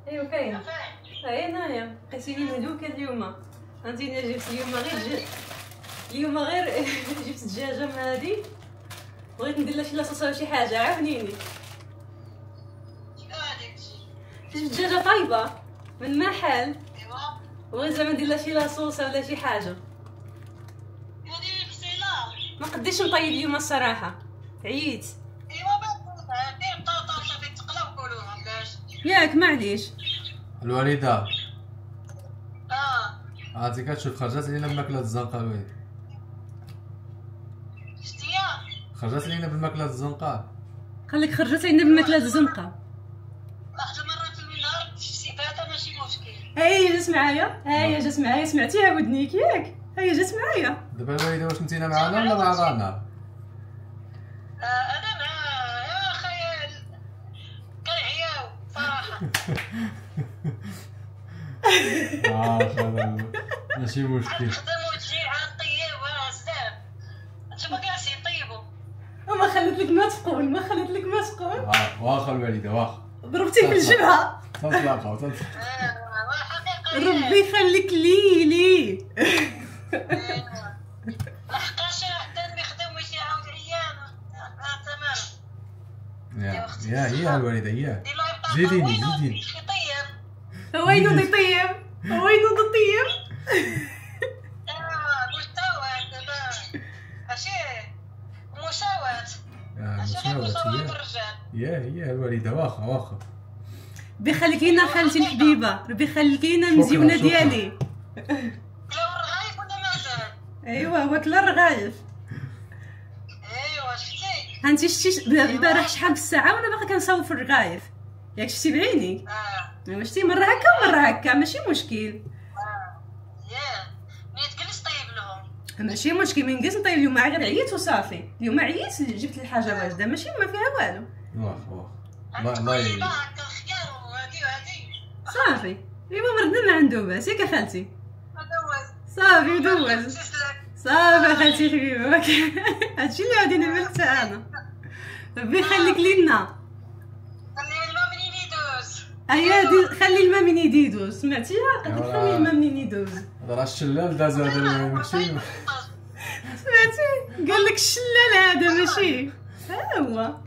ايوا كاين. هاي هنايا لقيتيني مهلوكه اليوم. فهمتيني جبت اليوم غير جبت الدجاجه من هادي، بغيت ندير لها شي لاصوص ولا شي حاجه. عاونيني. جبت دجاجه طايبه من المحل، بغيت زعما ندير لها شي لاصوص ولا شي حاجه. ما قديتش نطيب اليوم الصراحه، عييت. دير بطاطا صافي تقلى وكلوها علاش ياك معليش. الوالده عرفتي كتشوف خرجت لينا بماكله الزنقه. الوالده شتيا خرجت لينا بالماكله الزنقه. قالك خرجت لينا بماكله الزنقه. واحد المره في النهار استفاده ماشي مشكل. هي جات معايا، هي جات معايا، سمعتيها ودنيك ياك؟ هي جات معايا. دابا الوالده واش نتينا معانا ولا مع بعضنا؟ انا مع يا خيال كنعياو صراحه. خلاص ماشي مشكل. نخدم وتجي عاد طيب بزاف. نتوما جالسين طيبوا وما خلت لك ما تقول، ما خلت لك ما تقول. واخا الوالده واخا ضربتي في الجبهه. تنطلقوا حقيقه. ربي يخليك لي لحقاش حتى نخدم وشي عاود عيانه. تمام يا هي الوالده يا دير له بطاطا زيديني وينو زيديني. يطيب. وينو دي طيب، وينو دي طيب. مستوى دابا ماشي مساواة. ماشي غير مساواة مساواة الرجال. هي الوالده واخا. ربي يخليك لينا خالتي الحبيبه، ربي يخليك لينا المزيونه ديالي. كلاو الرغايف ولا مازال؟ ايوا هو كلا الرغايف. ايوا شتي. هانتي شتي البارح شحال بالساعه وانا باقا كنصاوب في الرغايف، ياك شتي بعينيك. ايوا شتي مره هكا ومره هكا ماشي مشكل. ياه ملي تجلس طيب لهم ماشي مشكل، ما نجلس نطيب اليوم غير عييت وصافي. اليوم عييت جبت الحاجه واجده ماشي ما فيها والو. واخا الله يبارك هكا الخيار وهادي صافي. ايوا مردنا ما عنده باس ياك خالتي. دوز صافي دوز صافي خالتي حبيبه. هادشي اللي غادي نعمل حتى انا. ربي يخليك لينا. خلي الماء منين يدوز. هيا خلي الماء منين يدوز. سمعتيها؟ قالت لك خلي الماء منين يدوز. هذا راه الشلال داز هذا ماشي. سمعتي؟ قال لك الشلال هذا ماشي. ها هو.